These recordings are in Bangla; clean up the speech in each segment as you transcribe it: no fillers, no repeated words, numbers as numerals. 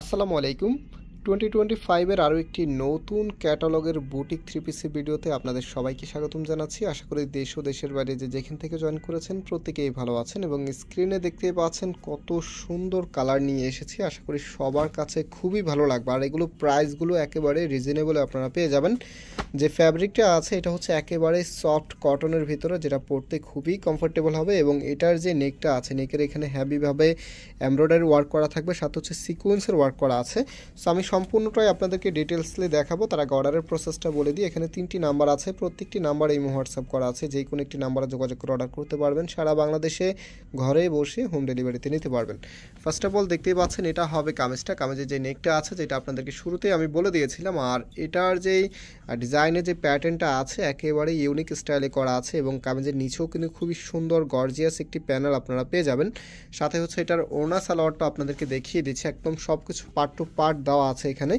আসসালামু আলাইকুম। 2025 এর আরও একটি নতুন ক্যাটালগের বুটিক থ্রি পিসের ভিডিওতে আপনাদের সবাইকে স্বাগতম জানাচ্ছি। আশা করি দেশ ও দেশের বাইরে যেখান থেকে জয়েন করেছেন প্রত্যেকেই ভালো আছেন এবং স্ক্রিনে দেখতে পাচ্ছেন কত সুন্দর কালার নিয়ে এসেছি। আশা করি সবার কাছে খুবই ভালো লাগবে। আর এগুলো প্রাইসগুলো একেবারে রিজনেবল আপনারা পেয়ে যাবেন। যে ফ্যাব্রিকটা আছে এটা হচ্ছে একেবারে সফট কটনের ভিতরে, যেটা পরতে খুবই কমফোর্টেবল হবে এবং এটার যে নেকটা আছে, নেকের এখানে হ্যাভিভাবে এমব্রয়ডারি ওয়ার্ক করা থাকবে, সাথে হচ্ছে সিকোয়েন্সের ওয়ার্ক করা আছে। সো আমি সম্পূর্ণটাই আপনাদেরকে ডিটেলসলি দেখাবো। তার আগে অর্ডারের প্রসেসটা বলে দিই। এখানে 3টি নাম্বার আছে, প্রত্যেকটি নাম্বার এই হোয়াটসঅ্যাপ করা আছে। যে কোনো একটি নাম্বারে যোগাযোগ করে অর্ডার করতে পারবেন। সারা বাংলাদেশে ঘরে বসে হোম ডেলিভারিতে নিতে পারবেন। ফার্স্ট অফ অল দেখতেই পাচ্ছেন এটা হবে কামিজটা। কামিজের যে নেকটা আছে যেটা আপনাদেরকে শুরুতেই আমি বলে দিয়েছিলাম, আর এটার যেই ডিজাইনের যে প্যাটার্নটা আছে একেবারে ইউনিক স্টাইলে করা আছে এবং কামিজের নিচেও কিন্তু খুবই সুন্দর গর্জিয়াস একটি প্যানেল আপনারা পেয়ে যাবেন। সাথে হচ্ছে এটার ওড়না সালোয়ারটা আপনাদেরকে দেখিয়ে দিচ্ছি, একদম সব কিছু পার্ট টু পার্ট দেওয়া আছে এখানে।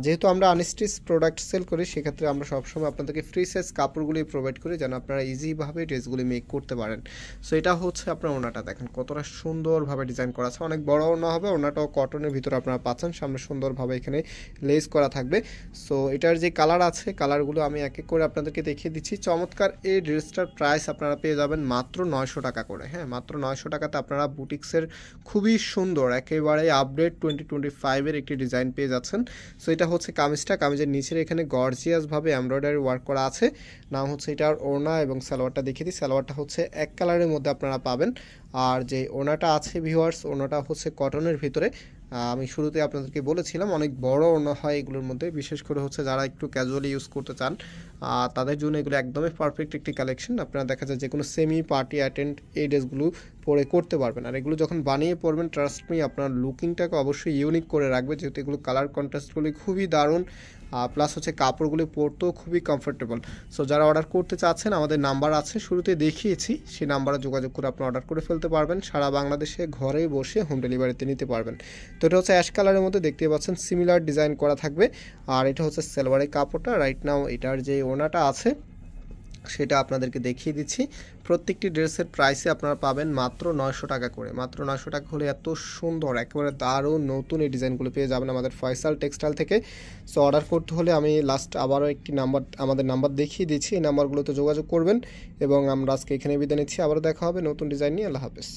যেহেতু আমরা আনস্টিচ প্রোডাক্ট সেল করি, সেক্ষেত্রে আমরা সবসময় আপনাদেরকে ফ্রি সাইজ কাপড়গুলি প্রোভাইড করি যেন আপনারা ইজিভাবে ড্রেসগুলি মেক করতে পারেন। সো এটা হচ্ছে আপনার ওড়নাটা, দেখেন কতটা সুন্দরভাবে ডিজাইন করা আছে। অনেক বড় ওড়না হবে, ওড়নাটাও কটনের ভিতরে আপনারা পাচ্ছেন। সামনে সুন্দরভাবে এখানে লেস করা থাকবে। সো এটার যে কালার আছে, কালারগুলো আমি এক এক করে আপনাদেরকে দেখিয়ে দিচ্ছি। চমৎকার এই ড্রেসটার প্রাইস আপনারা পেয়ে যাবেন মাত্র 900 টাকা করে। হ্যাঁ, মাত্র 900 টাকাতে আপনারা বুটিক্সের খুবই সুন্দর একেবারে আপডেট 2025 এর একটি ডিজাইন পেয়ে যাচ্ছেন। সো এটা হচ্ছে কামিজটা। কামিজের নিচের এখানে গর্জিয়াসভাবে এমব্রয়ডারি ওয়ার্ক করা আছে। নাম হচ্ছে এটার ওড়না এবং সালোয়ারটা দেখিয়ে দিই। সালোয়ারটা হচ্ছে এক কালারের মধ্যে আপনারা পাবেন। আর যে ওড়নাটা আছে ভিউয়ার্স, ওড়নাটা হচ্ছে কটনের ভিতরে। আমি শুরুতে আপনাদেরকে বলেছিলাম অনেক বড় ওড়না হয় এগুলোর মধ্যে, বিশেষ করে হচ্ছে যারা একটু ক্যাজুয়ালি ইউজ করতে চান তাদের জন্য এগুলো একদমই পারফেক্ট একটি কালেকশন। আপনারা দেখা যায় যে কোনো সেমি পার্টি অ্যাটেন্ড এই ড্রেসগুলো পরে করতে পারবেন। আর এগুলো যখন বানিয়ে পরবেন, ট্রাস্ট মি আপনার লুকিংটাকে অবশ্যই ইউনিক করে রাখবে, যেহেতু এগুলো কালার কন্ট্রাস্টগুলি খুবই দারুণ। প্লাস হচ্ছে কাপড়গুলি পরতেও খুবই কমফোর্টেবল। সো যারা অর্ডার করতে চাচ্ছেন, আমাদের নাম্বার আছে শুরুতে দেখিয়েছি, সেই নাম্বারে যোগাযোগ করে আপনি অর্ডার করে ফেলতে পারবেন। সারা বাংলাদেশে ঘরে বসে হোম ডেলিভারিতে নিতে পারবেন। তো এটা হচ্ছে অ্যাশ কালারের মধ্যে দেখতে পাচ্ছেন, সিমিলার ডিজাইন করা থাকবে। আর এটা হচ্ছে সালোয়ারের কাপড়টা। রাইট নাও এটার যে ওড়নাটা আছে সেটা আপনাদেরকে দেখিয়ে দিচ্ছি। প্রত্যেকটি ড্রেসের প্রাইসে আপনারা পাবেন মাত্র 900 টাকা করে। মাত্র 900 টাকা হলে এত সুন্দর একেবারে দারুণ নতুন এই ডিজাইনগুলো পেয়ে যাবেন আমাদের ফয়সাল টেক্সটাইল থেকে। সো অর্ডার করতে হলে আমি লাস্ট আবারও একটি আমাদের নাম্বার দেখিয়ে দিচ্ছি, এই নাম্বারগুলোতে যোগাযোগ করবেন এবং আমরা আজকে এখানে বিদায় নিচ্ছি। আবারও দেখা হবে নতুন ডিজাইন নিয়ে। আল্লাহ হাফেজ।